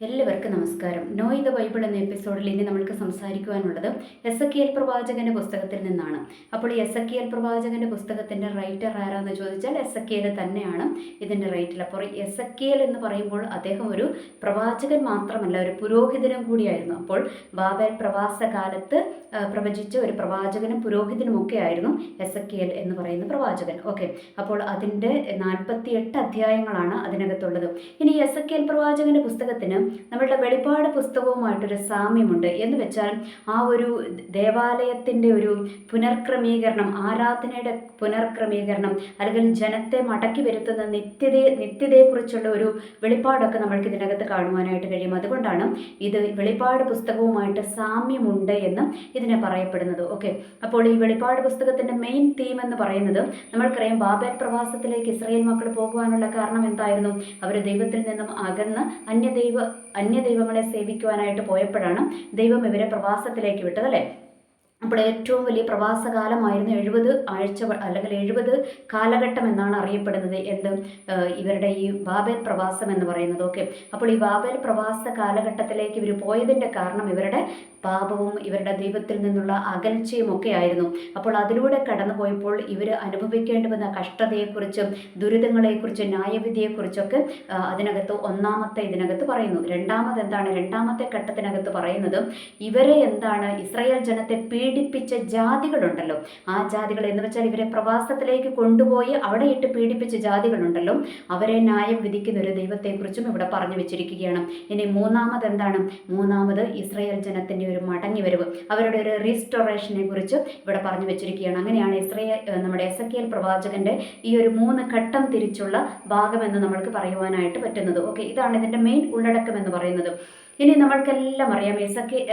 എല്ലാവർക്കും നമസ്കാരം. Know the Bible എന്ന എപ്പിസോഡിൽ ഇനി നമ്മൾക്ക് സംസാരിക്കുവാനുള്ളത് എസെക്കിയേൽ പ്രവാചകന്റെ പുസ്തകത്തിൽ നിന്നാണ്. അപ്പോൾ ഈ എസെക്കിയേൽ പ്രവാചകന്റെ പുസ്തകത്തിന്റെ റൈറ്റർ ആരാന്ന് ചോദിച്ചാൽ എസെക്കിയേൽ തന്നെയാണ് ഇതിന്റെ റൈറ്റർ. അപ്പോൾ എസെക്കിയേൽ എന്ന് പറയുമ്പോൾ അദ്ദേഹം ഒരു പ്രവാചകൻ മാത്രമല്ല, ഒരു പുരോഹിതനും കൂടിയായിരുന്നു. അപ്പോൾ ബാബേൽ പ്രവാസ കാലത്ത് പ്രവചിച്ച ഒരു പ്രവാചകനും പുരോഹിതനും ഒക്കെ ആയിരുന്നു എസെക്കിയേൽ എന്ന് പറയുന്ന പ്രവാചകൻ. ഓക്കെ, അപ്പോൾ അതിൻ്റെ 48 അധ്യായങ്ങളാണ് അതിനകത്തുള്ളത്. ഇനി എസെക്കിയേൽ പ്രവാചകന്റെ പുസ്തകത്തിന് നമ്മളുടെ വെളിപ്പാട് പുസ്തകവുമായിട്ടൊരു സാമ്യമുണ്ട്. എന്ന് വെച്ചാൽ ആ ഒരു ദേവാലയത്തിൻ്റെ ഒരു പുനർക്രമീകരണം, ആരാധനയുടെ പുനർക്രമീകരണം, അല്ലെങ്കിൽ ജനത്തെ മടക്കി വരുത്തുന്ന നിത്യതയെക്കുറിച്ചുള്ള ഒരു വെളിപ്പാടൊക്കെ നമ്മൾക്ക് ഇതിനകത്ത് കാണുവാനായിട്ട് കഴിയും. അതുകൊണ്ടാണ് ഇത് വെളിപ്പാട് പുസ്തകവുമായിട്ട് സാമ്യമുണ്ട് എന്ന് ഇതിനെ പറയപ്പെടുന്നത്. ഓക്കെ, അപ്പോൾ ഈ വെളിപ്പാട് പുസ്തകത്തിൻ്റെ മെയിൻ തീം എന്ന് പറയുന്നത് നമ്മൾക്കറിയാം, ബാബേൽ പ്രവാസത്തിലേക്ക് ഇസ്രായേൽ മക്കൾ പോകുവാനുള്ള കാരണം എന്തായിരുന്നു? അവർ ദൈവത്തിൽ നിന്നും അകന്ന് അന്യദൈവങ്ങളെ സേവിക്കുവാനായിട്ട് പോയപ്പോഴാണ് ദൈവം ഇവരെ പ്രവാസത്തിലേക്ക് വിട്ടത്, അല്ലേ? അപ്പോൾ ഏറ്റവും വലിയ പ്രവാസകാലമായിരുന്നു 70 ആഴ്ച അല്ലെങ്കിൽ 70 കാലഘട്ടം എന്നാണ് അറിയപ്പെടുന്നത്. ഇവരുടെ ഈ ബാബേൽ പ്രവാസം എന്ന് പറയുന്നത്. ഓക്കെ, അപ്പോൾ ഈ ബാബേൽ പ്രവാസ കാലഘട്ടത്തിലേക്ക് ഇവർ പോയതിൻ്റെ കാരണം ഇവരുടെ പാപവും ഇവരുടെ ദൈവത്തിൽ നിന്നുള്ള അകൽച്ചയും ഒക്കെ ആയിരുന്നു. അപ്പോൾ അതിലൂടെ കടന്നു പോയപ്പോൾ ഇവർ അനുഭവിക്കേണ്ടി വന്ന കഷ്ടതയെക്കുറിച്ചും ദുരിതങ്ങളെക്കുറിച്ചും ന്യായവിധിയെക്കുറിച്ചൊക്കെ ഇതിനകത്ത് പറയുന്നു. രണ്ടാമത്തെ ഘട്ടത്തിനകത്ത് പറയുന്നത് ഇവരെ ഇസ്രായേൽ ജനത്തെ പീഡിപ്പിച്ച ജാതികളുണ്ടല്ലോ, ആ ജാതികൾ എന്ന് വെച്ചാൽ ഇവരെ പ്രവാസത്തിലേക്ക് കൊണ്ടുപോയി അവിടെ ഇട്ട് പീഡിപ്പിച്ച ജാതികളുണ്ടല്ലോ, അവരെ ന്യായം വിധിക്കുന്ന ഒരു ദൈവത്തെക്കുറിച്ചും ഇവിടെ പറഞ്ഞു വെച്ചിരിക്കുകയാണ്. ഇനി മൂന്നാമത് ഇസ്രായേൽ ജനത്തിൻ്റെ ഒരു മടങ്ങിവരവ്, അവരുടെ ഒരു റീസ്റ്റോറേഷനെ കുറിച്ച് ഇവിടെ പറഞ്ഞു വെച്ചിരിക്കുകയാണ്. അങ്ങനെയാണ് നമ്മുടെ എസെക്കിയേൽ പ്രവാചകന്റെ ഈ ഒരു 3 ഘട്ടം തിരിച്ചുള്ള ഭാഗമെന്ന് നമ്മൾക്ക് പറയുവാനായിട്ട് പറ്റുന്നത്. ഓക്കെ, ഇതാണ് ഇതിൻ്റെ മെയിൻ ഉള്ളടക്കം എന്ന് പറയുന്നത്. ഇനി നമ്മൾക്കെല്ലാം അറിയാം,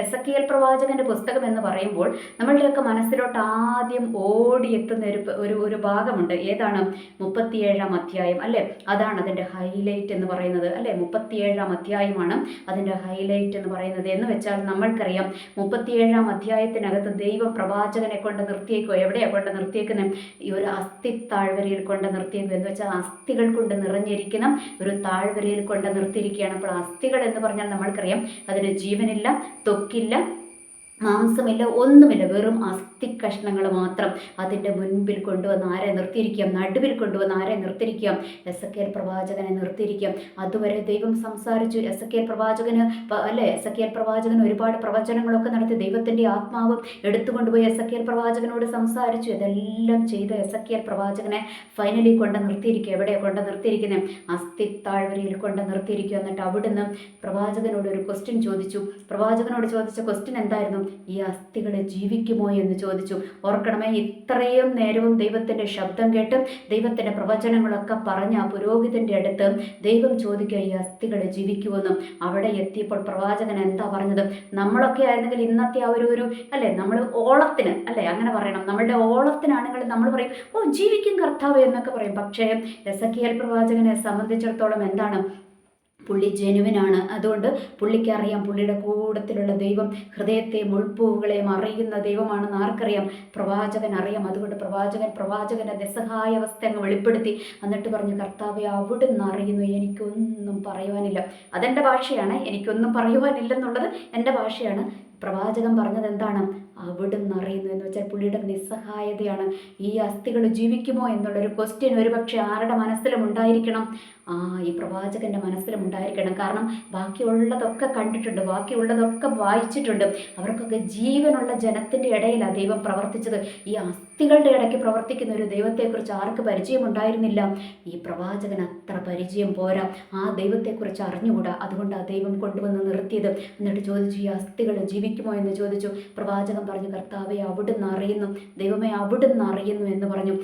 എസെക്കിയേൽ പ്രവാചകന്റെ പുസ്തകം എന്ന് പറയുമ്പോൾ നമ്മളുടെയൊക്കെ മനസ്സിലോട്ട് ആദ്യം ഓടിയെത്തുന്ന ഒരു ഭാഗമുണ്ട്. ഏതാണ്? 37-ാം അധ്യായം, അല്ലേ? അതാണ് അതിൻ്റെ ഹൈലൈറ്റ് എന്ന് പറയുന്നത്, അല്ലേ? 37-ാം അധ്യായമാണ് അതിൻ്റെ ഹൈലൈറ്റ് എന്ന് പറയുന്നത്. എന്ന് വെച്ചാൽ നമ്മൾക്കറിയാം, 37-ാം അധ്യായത്തിനകത്ത് ദൈവം പ്രവാചകനെ കൊണ്ട് നിർത്തിയേക്കോ? എവിടെയാണ് കൊണ്ട് നിർത്തിയേക്കുന്നത്? ഈ ഒരു അസ്ഥി താഴ്വരയിൽ കൊണ്ട് നിർത്തിയേക്കും. എന്ന് വെച്ചാൽ അസ്ഥികൾ കൊണ്ട് നിറഞ്ഞിരിക്കുന്ന ഒരു താഴ്വരയിൽ കൊണ്ട് നിർത്തിയിരിക്കുകയാണ്. അപ്പോൾ അസ്ഥികൾ എന്ന് പറഞ്ഞാൽ നമ്മൾക്കറിയാം, അതിന് ജീവനില്ല, ത്വക്കില്ല, മാംസമില്ല, ഒന്നുമില്ല, വെറും അസ്ഥി കഷ്ണങ്ങൾ മാത്രം. അതിൻ്റെ മുൻപിൽ കൊണ്ടുവന്ന് ആരെ നിർത്തിയിരിക്കാം? നടുവിൽ കൊണ്ടുവന്ന് ആരെ നിർത്തിയിരിക്കാം? എസെക്കിയേൽ പ്രവാചകനെ നിർത്തിയിരിക്കാം. അതുവരെ ദൈവം സംസാരിച്ചു. എസെക്കിയേൽ പ്രവാചകൻ ഒരുപാട് പ്രവചനങ്ങളൊക്കെ നടത്തി. ദൈവത്തിൻ്റെ ആത്മാവ് എടുത്തുകൊണ്ടുപോയി എസെക്കിയേൽ പ്രവാചകനോട് സംസാരിച്ചു. ഇതെല്ലാം ചെയ്ത് എസെക്കിയേൽ പ്രവാചകനെ ഫൈനലി കൊണ്ട് നിർത്തിയിരിക്കുക. എവിടെയാണ് കൊണ്ട് നിർത്തിയിരിക്കുന്നത്? അസ്ഥി താഴ്വരയിൽ കൊണ്ട് നിർത്തിയിരിക്കുക. എന്നിട്ട് അവിടുന്ന് പ്രവാചകനോട് ഒരു ക്വസ്റ്റ്യൻ ചോദിച്ചു. പ്രവാചകനോട് ചോദിച്ച ക്വസ്റ്റ്യൻ എന്തായിരുന്നു? ഈ അസ്ഥികളെ ജീവിക്കുമോ എന്ന് ചോദിച്ചു. ഓർക്കണമേ, ഇത്രയും നേരവും ദൈവത്തിൻ്റെ ശബ്ദം കേട്ട് ദൈവത്തിൻ്റെ പ്രവചനങ്ങളൊക്കെ പറഞ്ഞ ആ പുരോഹിതൻ്റെ അടുത്ത് ദൈവം ചോദിക്കുക, ഈ അസ്ഥികളെ ജീവിക്കുമെന്നും. അവിടെ എത്തിയപ്പോൾ പ്രവാചകൻ എന്താ പറഞ്ഞത്? നമ്മളൊക്കെ ആയിരുന്നെങ്കിൽ ഇന്നത്തെ ആ ഒരു അല്ലേ, നമ്മൾ ഓളത്തിന്, അല്ലേ, അങ്ങനെ പറയണം, നമ്മളുടെ ഓളത്തിനാണെങ്കിൽ നമ്മൾ പറയും, ഓ ജീവിക്കും കർത്താവ് എന്നൊക്കെ പറയും. പക്ഷേ എസെക്കിയേൽ പ്രവാചകനെ സംബന്ധിച്ചിടത്തോളം എന്താണ്? പുള്ളി ജെനുവിനാണ്. അതുകൊണ്ട് പുള്ളിക്കറിയാം, പുള്ളിയുടെ കൂട്ടത്തിലുള്ള ദൈവം ഹൃദയത്തെയും ഉൾപ്പൂവുകളെയും അറിയുന്ന ദൈവമാണെന്ന് ആർക്കറിയാം? പ്രവാചകൻ അറിയാം. അതുകൊണ്ട് പ്രവാചകൻ്റെ നിസ്സഹായാവസ്ഥ അങ്ങ് വെളിപ്പെടുത്തി. എന്നിട്ട് പറഞ്ഞു, കർത്താവെ, അവിടുന്ന് അറിയുന്നു, എനിക്കൊന്നും പറയുവാനില്ല. അതെൻ്റെ ഭാഷയാണ്, എനിക്കൊന്നും പറയുവാനില്ലെന്നുള്ളത് എൻ്റെ ഭാഷയാണ്. പ്രവാചകൻ പറഞ്ഞത് എന്താണ്? അവിടുന്ന് അറിയുന്നു എന്ന് വെച്ചാൽ പുള്ളിയുടെ നിസ്സഹായതയാണ്. ഈ അസ്ഥികൾ ജീവിക്കുമോ എന്നുള്ളൊരു ക്വസ്റ്റ്യൻ ഒരുപക്ഷെ ആരുടെ മനസ്സിലും ഉണ്ടായിരിക്കണം? ഈ പ്രവാചകൻ്റെ മനസ്സിലും ഉണ്ടായിരിക്കണം. കാരണം ബാക്കിയുള്ളതൊക്കെ കണ്ടിട്ടുണ്ട്, ബാക്കിയുള്ളതൊക്കെ വായിച്ചിട്ടുണ്ട്. അവർക്കൊക്കെ ജീവനുള്ള ജനത്തിൻ്റെ ഇടയിലാണ് ദൈവം പ്രവർത്തിച്ചത്. ഈ അസ്ഥികളുടെ ഇടയ്ക്ക് പ്രവർത്തിക്കുന്ന ഒരു ദൈവത്തെക്കുറിച്ച് ആർക്ക് പരിചയമുണ്ടായിരുന്നില്ല? ഈ പ്രവാചകൻ അത്ര പരിചയം പോരാ, ആ ദൈവത്തെക്കുറിച്ച് അറിഞ്ഞുകൂടാ. അതുകൊണ്ട് ആ ദൈവം കൊണ്ടുവന്ന് നിർത്തിയത്. എന്നിട്ട് ചോദിച്ചു, ഈ അസ്ഥികൾ ജീവിക്കുമോ എന്ന് ചോദിച്ചു. പ്രവാചകൻ പറഞ്ഞു, കർത്താവെ, അവിടുന്ന് അറിയുന്നു, ദൈവമേ, അവിടുന്ന് അറിയുന്നു എന്ന് പറഞ്ഞു.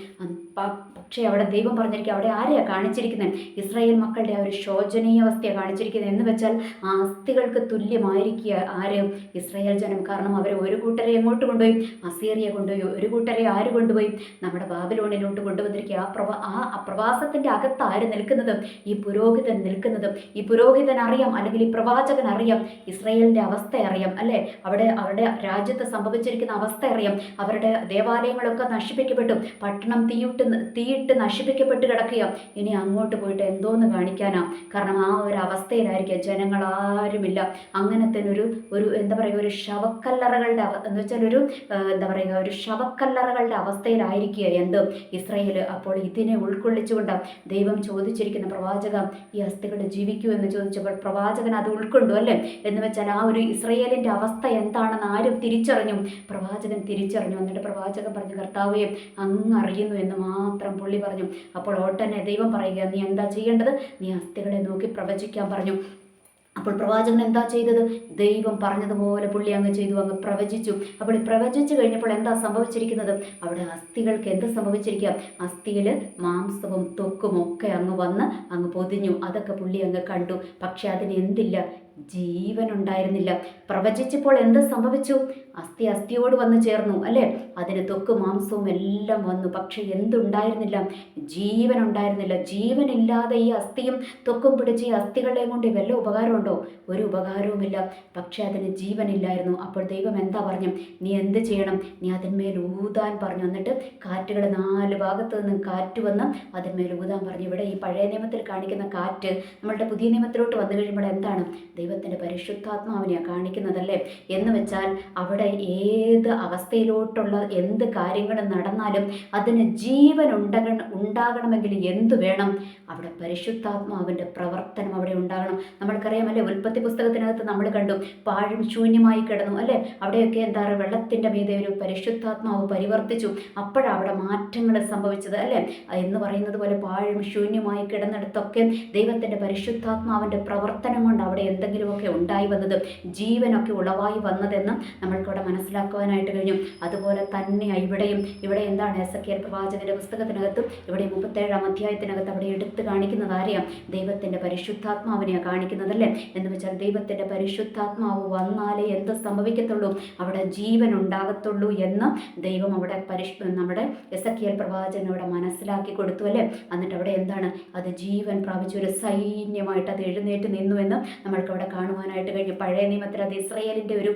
പക്ഷേ അവിടെ ദൈവം പറഞ്ഞിരിക്കുക, അവിടെ ആരെയാണ് കാണിച്ചിരിക്കുന്നത്? ഇസ്രായേൽ മക്കളുടെ ആ ഒരു ശോചനീയാവസ്ഥയാണ് കാണിച്ചിരിക്കുന്നത്. എന്ന് വെച്ചാൽ ആ അസ്ഥികൾക്ക് തുല്യമായിരിക്കുക ആര്? ഇസ്രായേൽ ജനം. കാരണം അവർ ഒരു കൂട്ടരെ എങ്ങോട്ട് കൊണ്ടുപോയി? അസീറിയ കൊണ്ടുപോയി. ഒരു കൂട്ടരെ ആര് കൊണ്ടുപോയി? നമ്മുടെ ബാബിലോണിലോട്ട് കൊണ്ടുവന്നിരിക്കുക. ആ പ്രവാസത്തിൻ്റെ അകത്ത് ആര് നിൽക്കുന്നത്? ഈ പുരോഹിതൻ നിൽക്കുന്നത്. ഈ പുരോഹിതൻ അറിയാം, അല്ലെങ്കിൽ ഈ പ്രവാചകൻ അറിയാം, ഇസ്രായേലിൻ്റെ അവസ്ഥ അറിയാം, അല്ലേ? അവരുടെ രാജ്യത്ത് സംഭവിച്ചിരിക്കുന്ന അവസ്ഥ അറിയാം. അവരുടെ ദേവാലയങ്ങളൊക്കെ നശിപ്പിക്കപ്പെട്ടു, പട്ടണം തീയിട്ട് തീയിട്ട് നശിപ്പിക്കപ്പെട്ട് കിടക്കുക. ഇനി അങ്ങോട്ട് പോയിട്ട് എന്തോന്ന് കാണിക്കാനാ? കാരണം ആ ഒരു അവസ്ഥയിലായിരിക്കുക, ജനങ്ങളാരുമില്ല. അങ്ങനത്തെ ഒരു എന്താ പറയുക, ഒരു ശവക്കല്ലറകളുടെ എന്ന് വെച്ചാൽ എന്താ പറയുക, ഒരു ശവക്കല്ലറകളുടെ അവസ്ഥയിലായിരിക്കുക എന്ത് ഇസ്രായേൽ. അപ്പോൾ ഇതിനെ ഉൾക്കൊള്ളിച്ചുകൊണ്ട് ദൈവം ചോദിച്ചിരിക്കുന്ന പ്രവാചക, ഈ അസ്ഥികൾ ജീവിക്കൂ എന്ന് ചോദിച്ചപ്പോൾ പ്രവാചകൻ അത് ഉൾക്കൊണ്ടു അല്ലേ? എന്ന് വെച്ചാൽ ആ ഒരു ഇസ്രായേലിൻ്റെ അവസ്ഥ എന്താണെന്ന് ആരും തിരിച്ചറിഞ്ഞു. പ്രവാചകൻ തിരിച്ചറിഞ്ഞു. എന്നിട്ട് പ്രവാചകൻ പറഞ്ഞു, കർത്താവേ അങ്ങ് അറിയുന്നു എന്ന് മാത്രം പുള്ളി പറഞ്ഞു. അപ്പോൾ ഓട്ടനെ ദൈവം പറയുക, നീ എന്താ ചെയ്യേണ്ടത്? നീ അസ്ഥികളെ നോക്കി പ്രവചിക്കാൻ പറഞ്ഞു. അപ്പോൾ പ്രവാചകൻ എന്താ ചെയ്തത്? ദൈവം പറഞ്ഞതുപോലെ പുള്ളി അങ്ങ് ചെയ്തു, അങ്ങ് പ്രവചിച്ചു. അപ്പോൾ പ്രവചിച്ചു കഴിഞ്ഞപ്പോൾ എന്താ സംഭവിച്ചിരിക്കുന്നത്? അവിടെ അസ്ഥികൾക്ക് എന്ത് സംഭവിച്ചിരിക്കുക? അസ്ഥിയിൽ മാംസവും ത്വക്കും ഒക്കെ അങ്ങ് വന്ന് അങ്ങ് പൊതിഞ്ഞു. അതൊക്കെ പുള്ളി അങ്ങ് കണ്ടു. പക്ഷെ അതിന് എന്തില്ല? ജീവൻ ഉണ്ടായിരുന്നില്ല. പ്രവചിച്ചപ്പോൾ എന്ത് സംഭവിച്ചു? അസ്ഥിയോട് വന്ന് ചേർന്നു അല്ലേ? അതിന് ത്വക്ക് മാംസവും എല്ലാം വന്നു. പക്ഷെ എന്തുണ്ടായിരുന്നില്ല? ജീവൻ ഉണ്ടായിരുന്നില്ല. ജീവനില്ലാതെ ഈ അസ്ഥിയും ത്വക്കും പിടിച്ച് ഈ അസ്ഥികളെയും കൊണ്ട് വല്ല ഉപകാരമുണ്ടോ? ഒരു ഉപകാരവുമില്ല. പക്ഷെ അതിന് ജീവനില്ലായിരുന്നു. അപ്പോൾ ദൈവം എന്താ പറഞ്ഞു? നീ എന്ത് ചെയ്യണം? നീ അതിന്മേൽ ഊതാൻ പറഞ്ഞു. എന്നിട്ട് കാറ്റുകൾ 4 ഭാഗത്ത് നിന്നും കാറ്റ് വന്ന് അതിന്മേൽ ഊതാൻ പറഞ്ഞു. ഇവിടെ ഈ പഴയ നിയമത്തിൽ കാണിക്കുന്ന കാറ്റ് നമ്മളുടെ പുതിയ നിയമത്തിലോട്ട് വന്നു കഴിയുമ്പോൾ എന്താണ്? ദൈവത്തിൻ്റെ പരിശുദ്ധാത്മാവിനെയാണ് കാണിക്കുന്നതല്ലേ? എന്ന് വെച്ചാൽ അവിടെ ഏത് അവസ്ഥയിലോട്ടുള്ള എന്ത് കാര്യങ്ങൾ നടന്നാലും അതിന് ജീവൻ ഉണ്ടാകണമെങ്കിൽ എന്തു വേണം? അവിടെ പരിശുദ്ധാത്മാവിൻ്റെ പ്രവർത്തനം അവിടെ ഉണ്ടാകണം. നമ്മൾക്കറിയാമല്ലേ, ഉൽപ്പത്തി പുസ്തകത്തിനകത്ത് നമ്മൾ കണ്ടു, പാഴും ശൂന്യമായി കിടന്നു അല്ലേ? അവിടെയൊക്കെ എന്താ പറയുക, വെള്ളത്തിൻ്റെ മീതെ ഒരു പരിശുദ്ധാത്മാവ് പരിവർത്തിച്ചു. അപ്പോഴാണ് അവിടെ മാറ്റങ്ങൾ സംഭവിച്ചത് അല്ലേ? എന്ന് പറയുന്നത് പോലെ പാഴും ശൂന്യമായി കിടന്നിടത്തൊക്കെ ദൈവത്തിൻ്റെ പരിശുദ്ധാത്മാവിൻ്റെ പ്രവർത്തനം കൊണ്ട് അവിടെ എന്തെങ്കിലുമൊക്കെ ഉണ്ടായി വന്നത്, ജീവനൊക്കെ ഉളവായി വന്നതെന്ന് നമ്മൾക്കിവിടെ മനസ്സിലാക്കുവാനായിട്ട് കഴിഞ്ഞു. അതുപോലെ തന്നെയാണ് ഇവിടെ എന്താണ് എസെക്കിയേൽ പ്രവാചകന്റെ പുസ്തകത്തിനകത്തും ഇവിടെ 37-ാം അധ്യായത്തിനകത്ത് അവിടെ എടുത്ത് കാണിക്കുന്നത് ആരെയാണ്? ദൈവത്തിൻ്റെ പരിശുദ്ധാത്മാവിനെയാണ് കാണിക്കുന്നതല്ലേ? എന്ന് വെച്ചാൽ ദൈവത്തിൻ്റെ പരിശുദ്ധാത്മാവ് വന്നാലേ എന്ത് സംഭവിക്കത്തുള്ളൂ? അവിടെ ജീവൻ ഉണ്ടാകത്തുള്ളൂ എന്ന് ദൈവം അവിടെ നമ്മുടെ എസെക്കിയേൽ പ്രവാചകൻ അവിടെ മനസ്സിലാക്കി കൊടുത്തു അല്ലേ? എന്നിട്ട് അവിടെ എന്താണ്? അത് ജീവൻ പ്രാപിച്ച ഒരു സൈന്യമായിട്ട് അത് എഴുന്നേറ്റ് നിന്നു എന്ന് നമ്മൾക്ക് അവിടെ കാണുവാനായിട്ട് കഴിഞ്ഞു. പഴയ നിയമത്തിൽ അത് ഇസ്രായേലിൻ്റെ ഒരു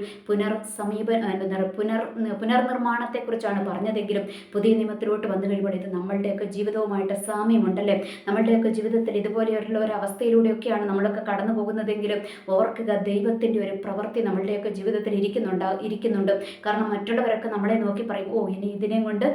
പുനർനിർമ്മാണത്തെക്കുറിച്ചാണ് പറഞ്ഞതെങ്കിലും പുതിയ നിയമത്തിലോട്ട് വന്നു കഴിയുമ്പോൾ ഇത് നമ്മളുടെയൊക്കെ ജീവിതവുമായിട്ട് സാമ്യമുണ്ടല്ലേ? നമ്മളുടെയൊക്കെ ജീവിതത്തിൽ ഇതുപോലെയുള്ള ഒരു അവസ്ഥയിലൂടെയൊക്കെയാണ് നമ്മളൊക്കെ കടന്നു പോകുന്നതെങ്കിലും ഓർക്കുക, ദൈവത്തിൻ്റെ ഒരു പ്രവൃത്തി നമ്മളുടെയൊക്കെ ജീവിതത്തിൽ ഇരിക്കുന്നുണ്ട്. കാരണം മറ്റുള്ളവരൊക്കെ നമ്മളെ നോക്കി പറയും, ഓ ഇനി ഇതിനെ കൊണ്ട്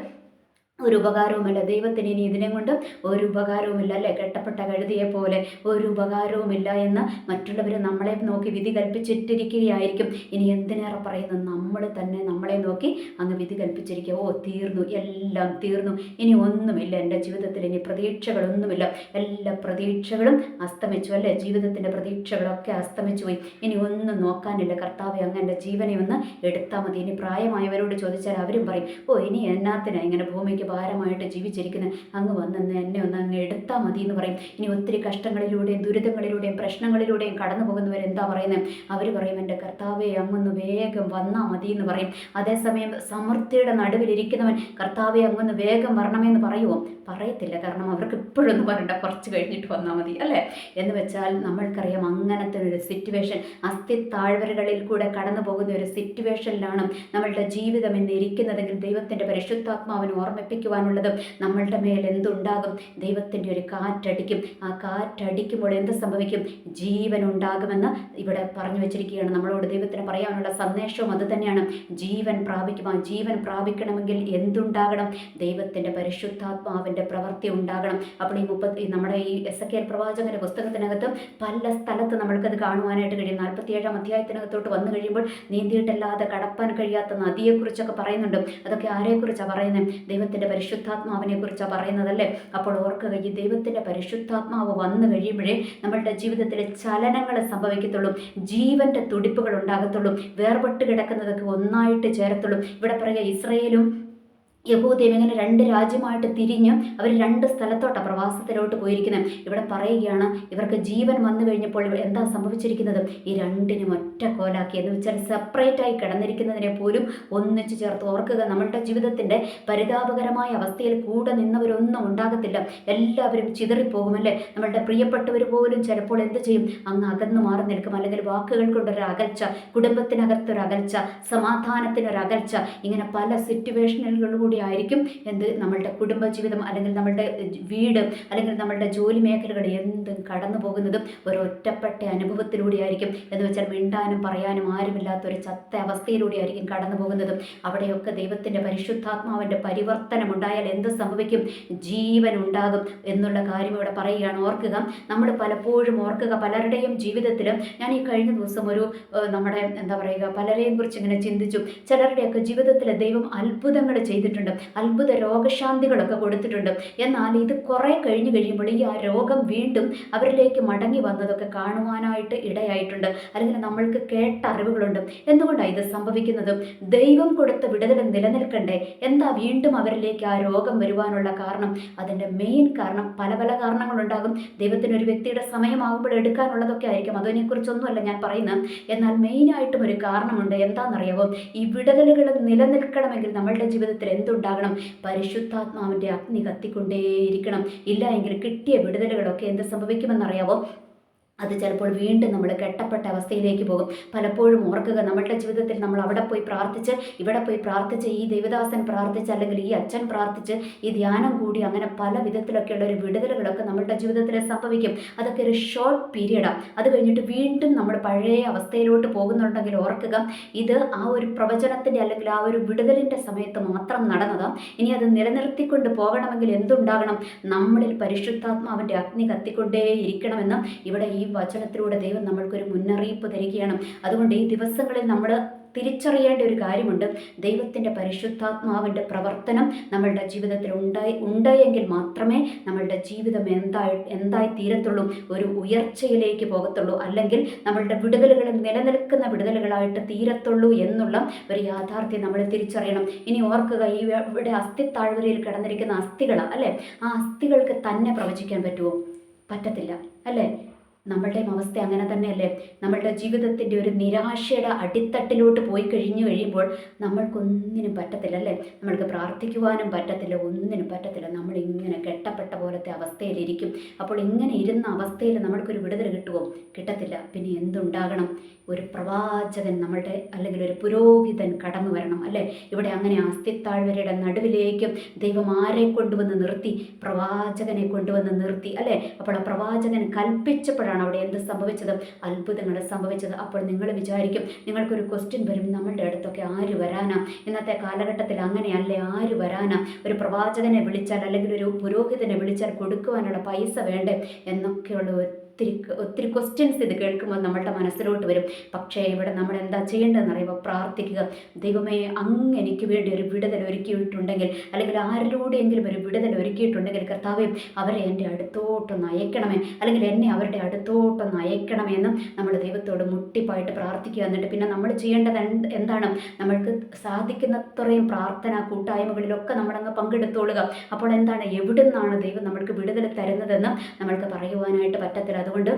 ഒരു ഉപകാരവുമില്ല, ദൈവത്തിന് ഇനി ഇതിനെ കൊണ്ട് ഒരു ഉപകാരവുമില്ല അല്ലേ? കെട്ടപ്പെട്ട കഴുതിയെ പോലെ ഒരു ഉപകാരവുമില്ല എന്ന് മറ്റുള്ളവർ നമ്മളെ നോക്കി വിധി കൽപ്പിച്ചിട്ടിരിക്കുകയായിരിക്കും. ഇനി എന്തിനേറെ പറയുന്നു, നമ്മൾ തന്നെ നമ്മളെ നോക്കി അങ്ങ് വിധി കൽപ്പിച്ചിരിക്കുക. ഓ തീർന്നു, എല്ലാം തീർന്നു, ഇനി ഒന്നുമില്ല എൻ്റെ ജീവിതത്തിൽ, ഇനി പ്രതീക്ഷകളൊന്നുമില്ല, എല്ലാ പ്രതീക്ഷകളും അസ്തമിച്ചു അല്ലേ? ജീവിതത്തിൻ്റെ പ്രതീക്ഷകളൊക്കെ അസ്തമിച്ചു പോയി, ഇനി ഒന്നും നോക്കാനില്ല. കർത്താവേ അങ്ങ് എൻ്റെ ജീവനെ ഒന്ന് എടുത്താൽ മതി. ഇനി പ്രായമായവരോട് ചോദിച്ചാൽ അവരും പറയും, ഓ ഇനി എന്നാത്തിനാ ഇങ്ങനെ ഭൂമിക്ക് ഭാരമായിട്ട് ജീവിച്ചിരിക്കുന്നത്, അങ്ങ് വന്നെന്ന് എന്നെ ഒന്ന് അങ്ങ് എടുത്താൽ മതി എന്ന് പറയും. ഇനി ഒത്തിരി കഷ്ടങ്ങളിലൂടെയും ദുരിതങ്ങളിലൂടെയും പ്രശ്നങ്ങളിലൂടെയും കടന്നു പോകുന്നവരെന്താ പറയുന്നത്? അവർ പറയും, എൻ്റെ കർത്താവെ അങ്ങൊന്ന് വേഗം വന്നാൽ മതി എന്ന് പറയും. അതേസമയം സമൃദ്ധിയുടെ നടുവിലിരിക്കുന്നവൻ കർത്താവെ അങ്ങൊന്ന് വേഗം വരണമെന്ന് പറയുമോ? പറയത്തില്ല. കാരണം അവർക്ക് ഇപ്പോഴൊന്നും പറയണ്ട, കുറച്ച് കഴിഞ്ഞിട്ട് വന്നാൽ മതി അല്ലേ? എന്ന് വെച്ചാൽ നമ്മൾക്കറിയാം അങ്ങനത്തെ ഒരു സിറ്റുവേഷൻ, അസ്ഥി താഴ്വരകളിൽ കൂടെ കടന്നു പോകുന്ന ഒരു സിറ്റുവേഷനിലാണ് നമ്മളുടെ ജീവിതം ഇന്ന് ഇരിക്കുന്നതെങ്കിൽ ദൈവത്തിൻ്റെ പരിശുദ്ധാത്മാവിന് ഓർമ്മിപ്പിക്കുവാനുള്ളത്, നമ്മളുടെ മേൽ എന്തുണ്ടാകും? ദൈവത്തിൻ്റെ ഒരു കാറ്റടിക്കും. ആ കാറ്റടിക്കുമ്പോൾ എന്ത് സംഭവിക്കും? ജീവൻ ഉണ്ടാകുമെന്ന് ഇവിടെ പറഞ്ഞു വെച്ചിരിക്കുകയാണ്. നമ്മളോട് ദൈവത്തിന് പറയാനുള്ള സന്ദേശവും അത് തന്നെയാണ്. ജീവൻ പ്രാപിക്കും. ആ ജീവൻ പ്രാപിക്കണമെങ്കിൽ എന്തുണ്ടാകണം? ദൈവത്തിൻ്റെ പരിശുദ്ധാത്മാവിൻ്റെ പ്രവൃത്തി ഉണ്ടാകണം. അപ്പോൾ നമ്മുടെ ഈ എസെക്കിയേൽ പ്രവാചകന്റെ പുസ്തകത്തിനകത്ത് പല സ്ഥലത്ത് നമ്മൾക്കത് കാണുവാനായിട്ട് കഴിയും. 47-ാം അധ്യായത്തിനകത്തോട്ട് വന്നു കഴിയുമ്പോൾ നീന്തിയിട്ടല്ലാതെ കടപ്പാൻ കഴിയാത്ത നദിയെക്കുറിച്ചൊക്കെ പറയുന്നുണ്ട്. അതൊക്കെ ആരെക്കുറിച്ചാണ് പറയുന്നത്? ദൈവത്തിൻ്റെ പരിശുദ്ധാത്മാവിനെ കുറിച്ചാണ് പറയുന്നതല്ലേ? അപ്പോൾ ഓർക്കുക, ഈ ദൈവത്തിൻ്റെ പരിശുദ്ധാത്മാവ് വന്നു കഴിയുമ്പോഴേ നമ്മളുടെ ജീവിതത്തിൽ ചലനങ്ങൾ സംഭവിക്കത്തുള്ളൂ, ജീവൻ്റെ തുടിപ്പുകൾ ഉണ്ടാകത്തുള്ളൂ, വേർപെട്ട് കിടക്കുന്നതൊക്കെ ഒന്നായിട്ട് ചേരത്തുള്ളൂ. ഇവിടെ പറയുക, ഇസ്രായേലും യഹൂദയും ഇങ്ങനെ 2 രാജ്യമായിട്ട് തിരിഞ്ഞ് അവർ 2 സ്ഥലത്തോട്ടാണ് പ്രവാസത്തിലോട്ട് പോയിരിക്കുന്നത്. ഇവിടെ പറയുകയാണ്, ഇവർക്ക് ജീവൻ വന്നു കഴിഞ്ഞപ്പോൾ എന്താ സംഭവിച്ചിരിക്കുന്നത്? ഈ 2നും ഒറ്റ കോലാക്കി, എന്ന് വെച്ചാൽ സെപ്പറേറ്റായി കിടന്നിരിക്കുന്നതിനെ പോലും ഒന്നിച്ചു ചേർത്ത്. ഓർക്കുക, നമ്മളുടെ ജീവിതത്തിൻ്റെ പരിതാപകരമായ അവസ്ഥയിൽ കൂടെ നിന്നവരൊന്നും ഉണ്ടാകത്തില്ല, എല്ലാവരും ചിതറിപ്പോകുമല്ലേ? നമ്മളുടെ പ്രിയപ്പെട്ടവർ പോലും ചിലപ്പോൾ എന്ത് ചെയ്യും? അങ്ങ് അകന്നു മാറി നിൽക്കും. അല്ലെങ്കിൽ വാക്കുകൾ കൊണ്ടൊരു അകൽച്ച, കുടുംബത്തിനകത്തൊരകൽച്ച, സമാധാനത്തിനൊരകൽച്ച, ഇങ്ങനെ പല സിറ്റുവേഷനുകളിലൂടെ കൂടി ആയിരിക്കും നമ്മളുടെ കുടുംബജീവിതം, അല്ലെങ്കിൽ നമ്മളുടെ വീട്, അല്ലെങ്കിൽ നമ്മളുടെ ജോലി മേഖലകൾ എന്തും കടന്നു പോകുന്നതും ഒരു ഒറ്റപ്പെട്ട അനുഭവത്തിലൂടെ ആയിരിക്കും. എന്ന് വെച്ചാൽ മിണ്ടാനും പറയാനും ആരുമില്ലാത്ത ഒരു ചത്ത അവസ്ഥയിലൂടെ ആയിരിക്കും കടന്നു പോകുന്നതും. അവിടെയൊക്കെ ദൈവത്തിൻ്റെ പരിശുദ്ധാത്മാവിൻ്റെ പരിവർത്തനം ഉണ്ടായാൽ എന്ത് സംഭവിക്കും? ജീവൻ ഉണ്ടാകും എന്നുള്ള കാര്യം ഇവിടെ പറയുകയാണ്. ഓർക്കുക, നമ്മൾ പലപ്പോഴും ഓർക്കുക, പലരുടെയും ജീവിതത്തിൽ ഞാൻ ഈ കഴിഞ്ഞ ദിവസം നമ്മുടെ പലരെയും കുറിച്ച് ഇങ്ങനെ ചിന്തിച്ചു. ചിലരുടെയൊക്കെ ജീവിതത്തിൽ ദൈവം അത്ഭുതങ്ങൾ ചെയ്തിട്ടുണ്ട്, അത്ഭുത രോഗശാന്തികളൊക്കെ കൊടുത്തിട്ടുണ്ട്. എന്നാൽ ഇത് കുറേ കഴിഞ്ഞ് കഴിയുമ്പോൾ ഈ ആ രോഗം വീണ്ടും അവരിലേക്ക് മടങ്ങി വന്നതൊക്കെ കാണുവാനായിട്ട് ഇടയായിട്ടുണ്ട്, അല്ലെങ്കിൽ നമ്മൾക്ക് കേട്ട അറിവുകളുണ്ട്. എന്തുകൊണ്ടാണ് ഇത് സംഭവിക്കുന്നത്? ദൈവം കൊടുത്ത വിടുതൽ നിലനിൽക്കണ്ടേ? എന്താ വീണ്ടും അവരിലേക്ക് ആ രോഗം വരുവാനുള്ള കാരണം? അതിൻ്റെ മെയിൻ കാരണം പല പല കാരണങ്ങളുണ്ടാകും. ദൈവത്തിന് ഒരു വ്യക്തിയുടെ സമയമാകുമ്പോൾ എടുക്കാനുള്ളതൊക്കെ ആയിരിക്കും, അതിനെക്കുറിച്ചൊന്നുമല്ല ഞാൻ പറയുന്നത്. എന്നാൽ മെയിനായിട്ടും ഒരു കാരണമുണ്ട്. എന്താണെന്നറിയാമോ? ഈ വിടുതലുകൾ നിലനിൽക്കണമെങ്കിൽ നമ്മളുടെ ജീവിതത്തിൽ എന്തുണ്ടാകണം? പരിശുദ്ധാത്മാവിൻ്റെ അഗ്നി കത്തിക്കൊണ്ടേയിരിക്കണം. ഇല്ല എങ്കിൽ കിട്ടിയ വിടുതലുകളൊക്കെ എന്ത് സംഭവിക്കുമെന്നറിയാമോ? അത് ചിലപ്പോൾ വീണ്ടും നമ്മൾ കെട്ടപ്പെട്ട അവസ്ഥയിലേക്ക് പോകും. പലപ്പോഴും ഓർക്കുക, നമ്മളുടെ ജീവിതത്തിൽ നമ്മൾ അവിടെ പോയി പ്രാർത്ഥിച്ച്, ഇവിടെ പോയി പ്രാർത്ഥിച്ച്, ഈ ദേവദാസൻ പ്രാർത്ഥിച്ച്, അല്ലെങ്കിൽ ഈ അച്ഛൻ പ്രാർത്ഥിച്ച്, ഈ ധ്യാനം കൂടി, അങ്ങനെ പല വിധത്തിലൊക്കെയുള്ള ഒരു വിടുതലുകളൊക്കെ നമ്മളുടെ ജീവിതത്തിൽ സംഭവിക്കും. അതൊക്കെ ഒരു ഷോർട്ട് പീരീഡാണ്. അത് കഴിഞ്ഞിട്ട് വീണ്ടും നമ്മൾ പഴയ അവസ്ഥയിലോട്ട് പോകുന്നുണ്ടെങ്കിൽ ഓർക്കുക, ഇത് ആ ഒരു പ്രവചനത്തിൻ്റെ അല്ലെങ്കിൽ ആ ഒരു വിടുതലിൻ്റെ സമയത്ത് മാത്രം നടന്നതാണ്. ഇനി അത് നിലനിർത്തിക്കൊണ്ട് പോകണമെങ്കിൽ എന്തുണ്ടാകണം? നമ്മളിൽ പരിശുദ്ധാത്മാവിൻ്റെ അഗ്നി കത്തിക്കൊണ്ടേയിരിക്കണമെന്നും ഇവിടെ ഈ വചനത്തിലൂടെ ദൈവം നമ്മൾക്കൊരു മുന്നറിയിപ്പ് തരികയാണ്. അതുകൊണ്ട് ഈ ദിവസങ്ങളിൽ നമ്മൾ തിരിച്ചറിയേണ്ട ഒരു കാര്യമുണ്ട്. ദൈവത്തിൻ്റെ പരിശുദ്ധാത്മാവിൻ്റെ പ്രവർത്തനം നമ്മളുടെ ജീവിതത്തിൽ ഉണ്ടായെങ്കിൽ മാത്രമേ നമ്മളുടെ ജീവിതം എന്തായി തീരത്തുള്ളൂ, ഒരു ഉയർച്ചയിലേക്ക് പോകത്തുള്ളൂ, അല്ലെങ്കിൽ നമ്മളുടെ വിടുതലുകൾ നിലനിൽക്കുന്ന വിടുതലുകളായിട്ട് തീരത്തുള്ളൂ എന്നുള്ള ഒരു യാഥാർത്ഥ്യം നമ്മൾ തിരിച്ചറിയണം. ഇനി ഓർക്കുക, ഇവിടെ അസ്ഥിത്താഴ്വരയിൽ കിടന്നിരിക്കുന്ന അസ്ഥികളാണ് അല്ലേ? ആ അസ്ഥികൾക്ക് തന്നെ പ്രവചിക്കാൻ പറ്റുമോ? പറ്റത്തില്ല അല്ലേ? നമ്മളുടെയും അവസ്ഥ അങ്ങനെ തന്നെയല്ലേ? നമ്മളുടെ ജീവിതത്തിൻ്റെ ഒരു നിരാശയുടെ അടിത്തട്ടിലോട്ട് പോയി കഴിയുമ്പോൾ നമ്മൾക്കൊന്നിനും പറ്റത്തില്ല അല്ലേ? നമ്മൾക്ക് പ്രാർത്ഥിക്കുവാനും പറ്റത്തില്ല, ഒന്നിനും പറ്റത്തില്ല. നമ്മളിങ്ങനെ കെട്ടപ്പെട്ട പോലത്തെ അവസ്ഥയിലിരിക്കും. അപ്പോൾ ഇങ്ങനെ ഇരുന്ന അവസ്ഥയിൽ നമ്മൾക്കൊരു വിടുതൽ കിട്ടുമോ? കിട്ടത്തില്ല. പിന്നെ എന്തുണ്ടാകണം? ഒരു പ്രവാചകൻ അല്ലെങ്കിൽ ഒരു പുരോഹിതൻ കടന്നു വരണം അല്ലേ? ഇവിടെ അങ്ങനെ അസ്ഥിത്താഴ്വരയുടെ നടുവിലേക്ക് ദൈവം ആരെ കൊണ്ടുവന്ന് നിർത്തി? പ്രവാചകനെ കൊണ്ടുവന്ന് നിർത്തി അല്ലേ? അപ്പോൾ ആ പ്രവാചകൻ കൽപ്പിച്ചപ്പോഴാണ് അവിടെ എന്ത് സംഭവിച്ചത്? അത്ഭുതങ്ങൾ സംഭവിച്ചത്. അപ്പോൾ നിങ്ങൾ വിചാരിക്കും, നിങ്ങൾക്കൊരു ക്വസ്റ്റ്യൻ വരും, നമ്മളുടെ അടുത്തൊക്കെ ആര് വരാനാ? ഇന്നത്തെ കാലഘട്ടത്തിൽ അങ്ങനെയല്ലേ? ആര് വരാനാ? ഒരു പ്രവാചകനെ വിളിച്ചാൽ, അല്ലെങ്കിൽ ഒരു പുരോഹിതനെ വിളിച്ചാൽ കൊടുക്കുവാനുള്ള പൈസ വേണ്ടേ എന്നൊക്കെയുള്ള ഒത്തിരി ക്വസ്റ്റ്യൻസ് ഇത് കേൾക്കുമ്പോൾ നമ്മളുടെ മനസ്സിലോട്ട് വരും. പക്ഷേ ഇവിടെ നമ്മൾ എന്താ ചെയ്യേണ്ടതെന്ന് അറിയുമ്പോൾ പ്രാർത്ഥിക്കുക. ദൈവമേ, അങ്ങ് എനിക്ക് വേണ്ടി ഒരു വിടുതൽ ഒരുക്കിയിട്ടുണ്ടെങ്കിൽ, അല്ലെങ്കിൽ ആരിലൂടെയെങ്കിലും ഒരു വിടുതൽ ഒരുക്കിയിട്ടുണ്ടെങ്കിൽ കർത്താവേ, അവരെ എൻ്റെ അടുത്തോട്ടൊന്ന് അയക്കണമേ, അല്ലെങ്കിൽ എന്നെ അവരുടെ അടുത്തോട്ടൊന്ന് അയക്കണമേ എന്നും നമ്മൾ ദൈവത്തോട് മുട്ടിപ്പായിട്ട് പ്രാർത്ഥിക്കുക. എന്നിട്ട് പിന്നെ നമ്മൾ ചെയ്യേണ്ടത് എന്താണ്? നമ്മൾക്ക് സാധിക്കുന്നത്രയും പ്രാർത്ഥന കൂട്ടായ്മകളിലൊക്കെ നമ്മളങ്ങ് പങ്കെടുത്തോളുക. അപ്പോൾ എന്താണ്, എവിടുന്നാണ് ദൈവം നമ്മൾക്ക് വിടുതൽ തരുന്നതെന്ന് നമ്മൾക്ക് പറയുവാനായിട്ട് പറ്റത്തില്ല. അതുകൊണ്ട്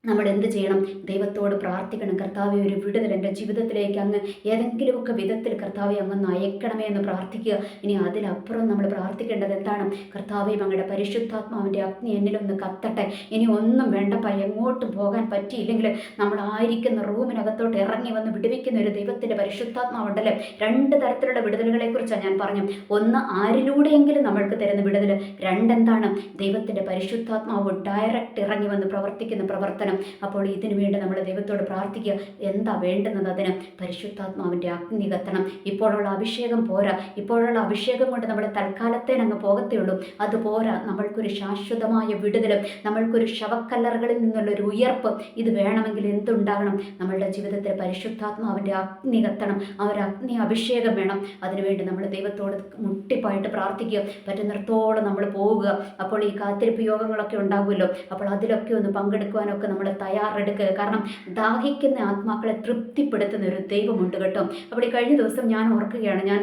നമ്മൾ എന്ത് ചെയ്യണം? ദൈവത്തോട് പ്രാർത്ഥിക്കണം. കർത്താവെ, ഒരു വിടുതൽ എൻ്റെ ജീവിതത്തിലേക്ക് അങ്ങ് ഏതെങ്കിലുമൊക്കെ വിധത്തിൽ കർത്താവെ അങ്ങ് അയക്കണമേ എന്ന് പ്രാർത്ഥിക്കുക. ഇനി അതിലപ്പുറം നമ്മൾ പ്രാർത്ഥിക്കേണ്ടത് എന്താണ്? കർത്താവെ, അങ്ങയുടെ പരിശുദ്ധാത്മാവിൻ്റെ അഗ്നി എന്നിലൊന്ന് കത്തട്ടെ. ഇനി ഒന്നും വേണ്ടപ്പ, എങ്ങോട്ടും പോകാൻ പറ്റിയില്ലെങ്കിൽ നമ്മളായിരിക്കുന്ന റൂമിനകത്തോട്ട് ഇറങ്ങി വന്ന് വിടുവിക്കുന്ന ഒരു ദൈവത്തിൻ്റെ പരിശുദ്ധാത്മാവുണ്ടല്ലേ? രണ്ട് തരത്തിലുള്ള വിടുതലുകളെക്കുറിച്ചാണ് ഞാൻ പറഞ്ഞു. ഒന്ന്, ആരിലൂടെയെങ്കിലും നമ്മൾക്ക് തരുന്ന വിടുതൽ. രണ്ടെന്താണ്? ദൈവത്തിൻ്റെ പരിശുദ്ധാത്മാവ് ഡയറക്റ്റ് ഇറങ്ങി വന്ന് പ്രവർത്തിക്കുന്ന പ്രവർത്തനം. അപ്പോൾ ഇതിനു വേണ്ടി നമ്മൾ ദൈവത്തോട് പ്രാർത്ഥിക്കുക. എന്താ വേണ്ടുന്നത്? അതിന് പരിശുദ്ധാത്മാവിൻ്റെ അഗ്നി കത്തണം. ഇപ്പോഴുള്ള അഭിഷേകം പോരാ. ഇപ്പോഴുള്ള അഭിഷേകം കൊണ്ട് നമ്മൾ തൽക്കാലത്തേനങ്ങ് പോകത്തേ ഉള്ളൂ. അത് പോരാ. നമ്മൾക്കൊരു ശാശ്വതമായ വിടുതലും, നമ്മൾക്കൊരു ശവക്കല്ലറുകളിൽ നിന്നുള്ളൊരു ഉയർപ്പ് ഇത് വേണമെങ്കിൽ എന്തുണ്ടാകണം? നമ്മളുടെ ജീവിതത്തിൽ പരിശുദ്ധാത്മാവിൻ്റെ അഗ്നി കത്തണം. ആ ഒരു അഗ്നി അഭിഷേകം വേണം. അതിനുവേണ്ടി നമ്മൾ ദൈവത്തോട് മുട്ടിപ്പായിട്ട് പ്രാർത്ഥിക്കുക. പറ്റുന്നിടത്തോളം നമ്മൾ പോവുക. അപ്പോൾ ഈ കാത്തിരിപ്പ് യോഗങ്ങളൊക്കെ ഉണ്ടാകുമല്ലോ, അപ്പോൾ അതിലൊക്കെ ഒന്ന് പങ്കെടുക്കുവാനൊക്കെ നമ്മൾ തയ്യാറെടുക്കുക. കാരണം ദാഹിക്കുന്ന ആത്മാക്കളെ തൃപ്തിപ്പെടുത്തുന്ന ഒരു ദൈവമുണ്ട് കേട്ടോ. അപ്പോൾ ഈ കഴിഞ്ഞ ദിവസം ഞാൻ ഓർക്കുകയാണ്, ഞാൻ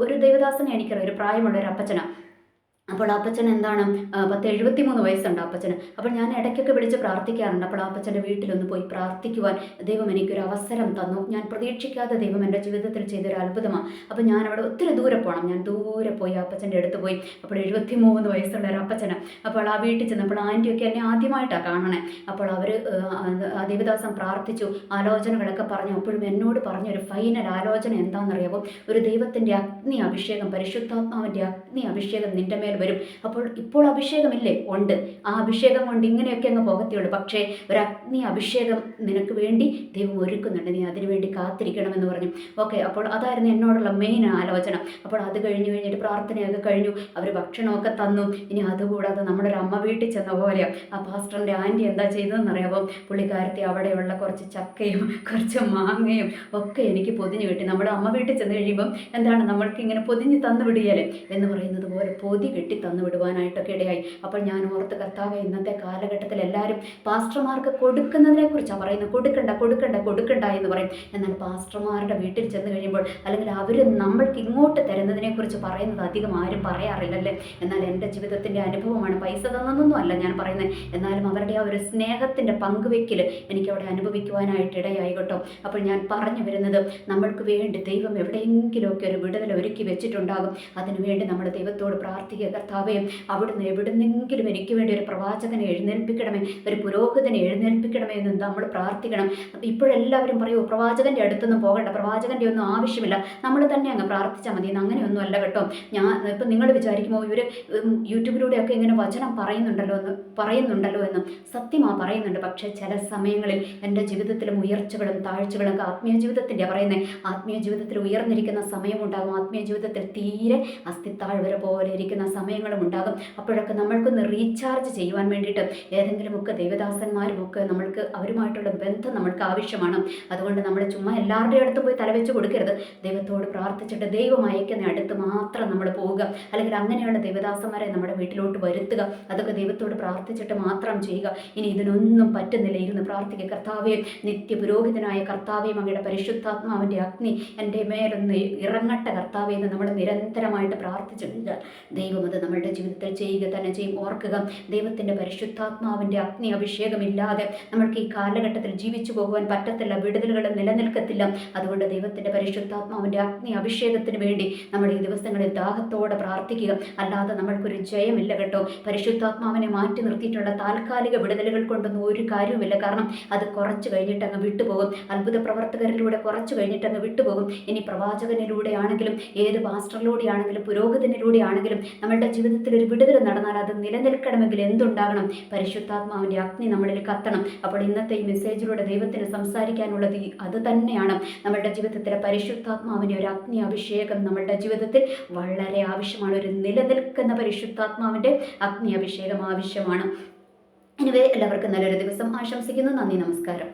ഒരു ദൈവദാസനെ എനിക്കറിയാം, ഒരു പ്രായമുള്ള ഒരു അപ്പച്ചനാണ്. അപ്പോൾ അപ്പച്ചൻ എന്താണ് 73 വയസ്സുണ്ട് അപ്പച്ചന്. അപ്പോൾ ഞാൻ ഇടയ്ക്കൊക്കെ വിളിച്ച് പ്രാർത്ഥിക്കാറുണ്ട്. അപ്പോൾ അപ്പച്ചൻ്റെ വീട്ടിലൊന്ന് പോയി പ്രാർത്ഥിക്കുവാൻ ദൈവം എനിക്കൊരു അവസരം തന്നു. ഞാൻ പ്രതീക്ഷിക്കാതെ ദൈവം എൻ്റെ ജീവിതത്തിൽ ചെയ്തൊരു അത്ഭുതമാണ്. അപ്പോൾ ഞാൻ അവിടെ ഒത്തിരി ദൂരെ പോകണം. ഞാൻ ദൂരെ പോയി അപ്പച്ചൻ്റെ അടുത്ത് പോയി. അപ്പോൾ 73 വയസ്സുള്ള ഒരു അപ്പച്ചന്. അപ്പോൾ ആ വീട്ടിൽ ചെന്നപ്പോൾ ആൻറ്റിയൊക്കെ എന്നെ ആദ്യമായിട്ടാണ് കാണണേ. അപ്പോൾ അവർ ദേവദാസൻ പ്രാർത്ഥിച്ചു, ആലോചനകളൊക്കെ പറഞ്ഞു. അപ്പോഴും എന്നോട് പറഞ്ഞൊരു ഫൈനൽ ആലോചന എന്താണെന്നറിയാമോ? ഒരു ദൈവത്തിൻ്റെ അഗ്നി അഭിഷേകം, പരിശുദ്ധാത്മാവിൻ്റെ അഗ്നി അഭിഷേകം നിൻ്റെ മേൽ വരും. അപ്പോൾ ഇപ്പോൾ അഭിഷേകമില്ലേ? ഉണ്ട്. ആ അഭിഷേകം കൊണ്ട് ഇങ്ങനെയൊക്കെ അങ്ങ് പോകത്തേയുള്ളൂ. പക്ഷേ ഒരു അഗ്നി അഭിഷേകം നിനക്ക് വേണ്ടി ദൈവം ഒരുക്കുന്നുണ്ട്, നീ അതിനു വേണ്ടി കാത്തിരിക്കണമെന്ന് പറഞ്ഞു. ഓക്കെ, അപ്പോൾ അതായിരുന്നു എന്നോടുള്ള മെയിൻ ആലോചന. അപ്പോൾ അത് കഴിഞ്ഞിട്ട് പ്രാർത്ഥനയൊക്കെ കഴിഞ്ഞു, അവർ ഭക്ഷണമൊക്കെ തന്നു. ഇനി അതുകൂടാതെ നമ്മുടെ ഒരു അമ്മ വീട്ടിൽ ചെന്ന പോലെയാണ്. ആ പാസ്റ്ററിൻ്റെ ആൻറ്റി എന്താ ചെയ്തതെന്നറിയാമോ? പുള്ളിക്കാരത്തി അവിടെയുള്ള കുറച്ച് ചക്കയും കുറച്ച് മാങ്ങയും ഒക്കെ എനിക്ക് പൊതിഞ്ഞ് കിട്ടി. നമ്മുടെ അമ്മ വീട്ടിൽ ചെന്ന് കഴിയുമ്പം എന്താണ് നമ്മൾക്ക് ഇങ്ങനെ പൊതിഞ്ഞ് തന്നു വിടുകയല്ലേ എന്ന് പറയുന്നത് പോലെ പൊതി കെട്ടി തന്നു വിടുവാനായിട്ടൊക്കെ ഇടയായി. അപ്പോൾ ഞാൻ ഓർത്ത്, കർത്താവേ, ഇന്നത്തെ കാലഘട്ടത്തിൽ എല്ലാവരും പാസ്റ്റർമാർക്ക് കൊടുക്കുന്നതിനെ കുറിച്ചാണ് പറയുന്നത്. കൊടുക്കണ്ട എന്ന് പറയും. എന്നാൽ പാസ്റ്റർമാരുടെ വീട്ടിൽ ചെന്ന് കഴിയുമ്പോൾ, അല്ലെങ്കിൽ അവർ നമ്മൾക്ക് ഇങ്ങോട്ട് തരുന്നതിനെക്കുറിച്ച് പറയുന്നത് അധികം ആരും പറയാറില്ലല്ലേ. എന്നാൽ എൻ്റെ ജീവിതത്തിൻ്റെ അനുഭവമാണ്. പൈസ തന്നതൊന്നും അല്ല ഞാൻ പറയുന്നത്. എന്നാലും അവരുടെ ആ ഒരു സ്നേഹത്തിൻ്റെ പങ്കുവെക്കൽ എനിക്കവിടെ അനുഭവിക്കുവാനായിട്ട് ഇടയായി കേട്ടോ. അപ്പോൾ ഞാൻ പറഞ്ഞു വരുന്നത്, നമ്മൾക്ക് വേണ്ടി ദൈവം എവിടെയെങ്കിലുമൊക്കെ ഒരു വിടുതൽ ഒരുക്കി വെച്ചിട്ടുണ്ടാകും. അതിനുവേണ്ടി നമ്മൾ ദൈവത്തോട് പ്രാർത്ഥിക്കുക. കർത്താവേ, അവിടുന്ന് എവിടുന്നെങ്കിലും എനിക്ക് വേണ്ടി ഒരു പ്രവാചകനെ എഴുന്നേൽപ്പിക്കണമേ, ഒരു പുരോഹിതനെ എഴുന്നേൽപ്പിക്കണമേ എന്ന് നമ്മൾ പ്രാർത്ഥിക്കണം. ഇപ്പോഴെല്ലാവരും പറയൂ, പ്രവാചകൻ്റെ അടുത്തൊന്നും പോകണ്ട, പ്രവാചകൻ്റെ ഒന്നും ആവശ്യമില്ല, നമ്മൾ തന്നെ അങ്ങ് പ്രാർത്ഥിച്ചാൽ മതി. അങ്ങനെയൊന്നും അല്ല കേട്ടോ. ഇപ്പം നിങ്ങൾ വിചാരിക്കുമോ ഇവർ യൂട്യൂബിലൂടെയൊക്കെ ഇങ്ങനെ വചനം പറയുന്നുണ്ടല്ലോ എന്ന്. സത്യമാണ്, പറയുന്നുണ്ട്. പക്ഷേ ചില സമയങ്ങളിൽ എൻ്റെ ജീവിതത്തിലും ഉയർച്ചകളും താഴ്ചകളും ആത്മീയ ജീവിതത്തിൻ്റെ പറയുന്നത്, ആത്മീയ ജീവിതത്തിൽ ഉയർന്നിരിക്കുന്ന സമയമുണ്ടാകും, ആത്മീയ ജീവിതത്തിൽ തീരെ അസ്ഥിത്താഴ്വര പോലെ ഇരിക്കുന്ന സമയങ്ങളും ഉണ്ടാകും. അപ്പോഴൊക്കെ നമ്മൾക്കൊന്ന് റീചാർജ് ചെയ്യുവാൻ വേണ്ടിയിട്ട് ഏതെങ്കിലുമൊക്കെ ദേവദാസന്മാരുമൊക്കെ നമ്മൾക്ക് അവരുമായിട്ടുള്ള ബന്ധം നമ്മൾക്ക് ആവശ്യമാണ്. അതുകൊണ്ട് നമ്മൾ ചുമ്മാ എല്ലാവരുടെയും അടുത്ത് പോയി തലവെച്ച് കൊടുക്കരുത്. ദൈവത്തോട് പ്രാർത്ഥിച്ചിട്ട് ദൈവം അയക്കുന്ന അടുത്ത് മാത്രം നമ്മൾ പോവുക. അല്ലെങ്കിൽ അങ്ങനെയുള്ള ദേവദാസന്മാരെ നമ്മുടെ വീട്ടിലോട്ട് വരുത്തുക. അതൊക്കെ ദൈവത്തോട് പ്രാർത്ഥിച്ചിട്ട് മാത്രം ചെയ്യുക. ഇനി ഇതിനൊന്നും പറ്റുന്നില്ല, ഇരുന്ന് പ്രാർത്ഥിക്കുക. കർത്താവേ, നിത്യപുരോഹിതനായ കർത്താവേ, അങ്ങയുടെ പരിശുദ്ധാത്മാവിൻ്റെ അഗ്നി എൻ്റെ മേലൊന്ന് ഇറങ്ങട്ടെ കർത്താവേ എന്ന് നമ്മൾ നിരന്തരമായിട്ട് പ്രാർത്ഥിച്ചിട്ടുണ്ട്. ദൈവം അത് നമ്മളുടെ ജീവിതത്തിൽ ചെയ്യുക തന്നെ ചെയ്യും. ഓർക്കുക, ദൈവത്തിൻ്റെ പരിശുദ്ധാത്മാവിൻ്റെ അഗ്നി അഭിഷേകമില്ലാതെ നമ്മൾക്ക് ഈ കാലഘട്ടത്തിൽ ജീവിച്ചു പോകുവാൻ പറ്റത്തില്ല. വിടുതലുകൾ നിലനിൽക്കത്തില്ല. അതുകൊണ്ട് ദൈവത്തിൻ്റെ പരിശുദ്ധാത്മാവിൻ്റെ അഗ്നി അഭിഷേകത്തിന് വേണ്ടി നമ്മൾ ഈ ദിവസങ്ങളിൽ ദാഹത്തോടെ പ്രാർത്ഥിക്കുക. അല്ലാതെ നമ്മൾക്കൊരു ജയമില്ല കേട്ടോ. പരിശുദ്ധാത്മാവിനെ മാറ്റി നിർത്തിയിട്ടുള്ള താൽക്കാലിക വിടുതലുകൾ കൊണ്ടൊന്നും ഒരു കാര്യവുമില്ല. കാരണം അത് കുറച്ച് കഴിഞ്ഞിട്ട് അങ്ങ് വിട്ടുപോകും. അത്ഭുത പ്രവർത്തകരിലൂടെ കുറച്ച് കഴിഞ്ഞിട്ട് അങ്ങ് വിട്ടുപോകും. ഇനി പ്രവാചകനിലൂടെ ആണെങ്കിലും, ഏത് പാസ്റ്ററിലൂടെ ആണെങ്കിലും, പുരോഹിതനിലൂടെ ആണെങ്കിലും നമ്മളുടെ ജീവിതത്തിൽ ഒരു വിടുതൽ നടന്നാൽ അത് നിലനിൽക്കണമെങ്കിൽ എന്തുണ്ടാകണം? പരിശുദ്ധാത്മാവിൻ്റെ അഗ്നി നമ്മളിൽ കത്തണം. അപ്പോൾ ഇന്നത്തെ ഈ മെസ്സേജിലൂടെ ദൈവത്തിന് സംസാരിക്കാനുള്ളത് അത് തന്നെയാണ്. നമ്മളുടെ ജീവിതത്തിലെ പരിശുദ്ധാത്മാവിൻ്റെ ഒരു അഗ്നി അഭിഷേകം നമ്മളുടെ ജീവിതത്തിൽ വളരെ ആവശ്യമാണ്. ഒരു നിലനിൽക്കുന്ന പരിശുദ്ധാത്മാവിൻ്റെ അഗ്നി അഭിഷേകം ആവശ്യമാണ്. എനിവേ, എല്ലാവർക്കും നല്ലൊരു ദിവസം ആശംസിക്കുന്നു. നന്ദി, നമസ്കാരം.